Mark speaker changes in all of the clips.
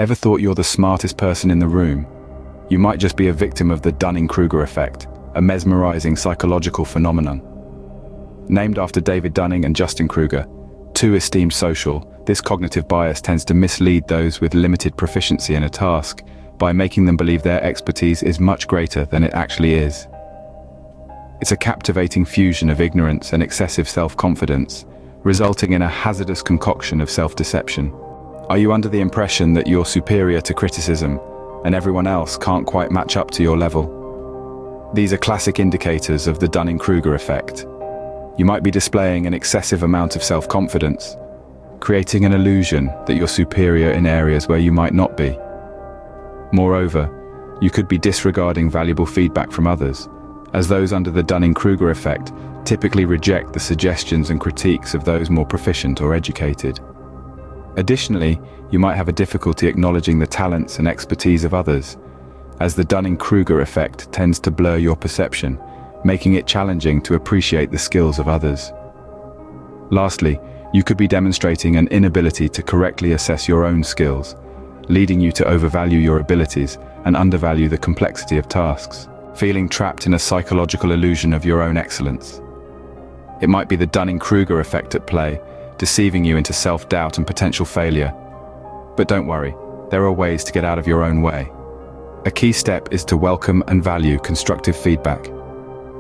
Speaker 1: Ever thought you're the smartest person in the room? You might just be a victim of the Dunning-Kruger Effect, a mesmerizing psychological phenomenon. Named after David Dunning and Justin Kruger, two esteemed social, this cognitive bias tends to mislead those with limited proficiency in a task by making them believe their expertise is much greater than it actually is. It's a captivating fusion of ignorance and excessive self-confidence, resulting in a hazardous concoction of self-deception. Are you under the impression that you're superior to criticism and everyone else can't quite match up to your level? These are classic indicators of the Dunning-Kruger effect. You might be displaying an excessive amount of self-confidence, creating an illusion that you're superior in areas where you might not be. Moreover, you could be disregarding valuable feedback from others, as those under the Dunning-Kruger effect typically reject the suggestions and critiques of those more proficient or educated. Additionally, you might have a difficulty acknowledging the talents and expertise of others, as the Dunning-Kruger effect tends to blur your perception, making it challenging to appreciate the skills of others. Lastly, you could be demonstrating an inability to correctly assess your own skills, leading you to overvalue your abilities and undervalue the complexity of tasks, feeling trapped in a psychological illusion of your own excellence. It might be the Dunning-Kruger effect at play, deceiving you into self-doubt and potential failure. But don't worry, there are ways to get out of your own way. A key step is to welcome and value constructive feedback.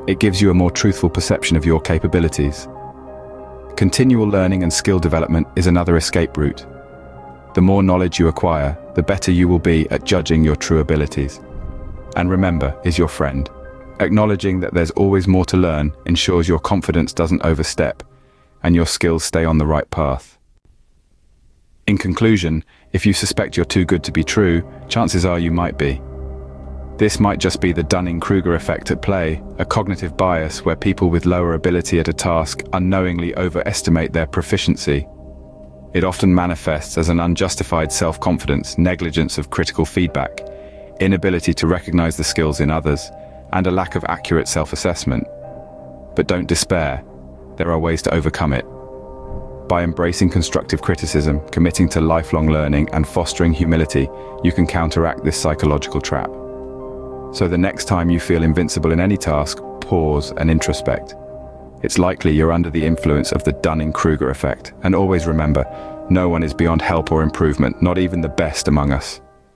Speaker 1: It gives you a more truthful perception of your capabilities. Continual learning and skill development is another escape route. The more knowledge you acquire, the better you will be at judging your true abilities. And remember is your friend. Acknowledging that there's always more to learn ensures your confidence doesn't overstep and your skills stay on the right path. In conclusion, if you suspect you're too good to be true, chances are you might be. This might just be the Dunning-Kruger effect at play, a cognitive bias where people with lower ability at a task unknowingly overestimate their proficiency. It often manifests as an unjustified self-confidence, negligence of critical feedback, inability to recognize the skills in others, and a lack of accurate self-assessment. But don't despair. There are ways to overcome it. By embracing constructive criticism, committing to lifelong learning, and fostering humility, you can counteract this psychological trap. So the next time you feel invincible in any task, pause and introspect. It's likely you're under the influence of the Dunning-Kruger effect, and always remember, no one is beyond help or improvement, not even the best among us.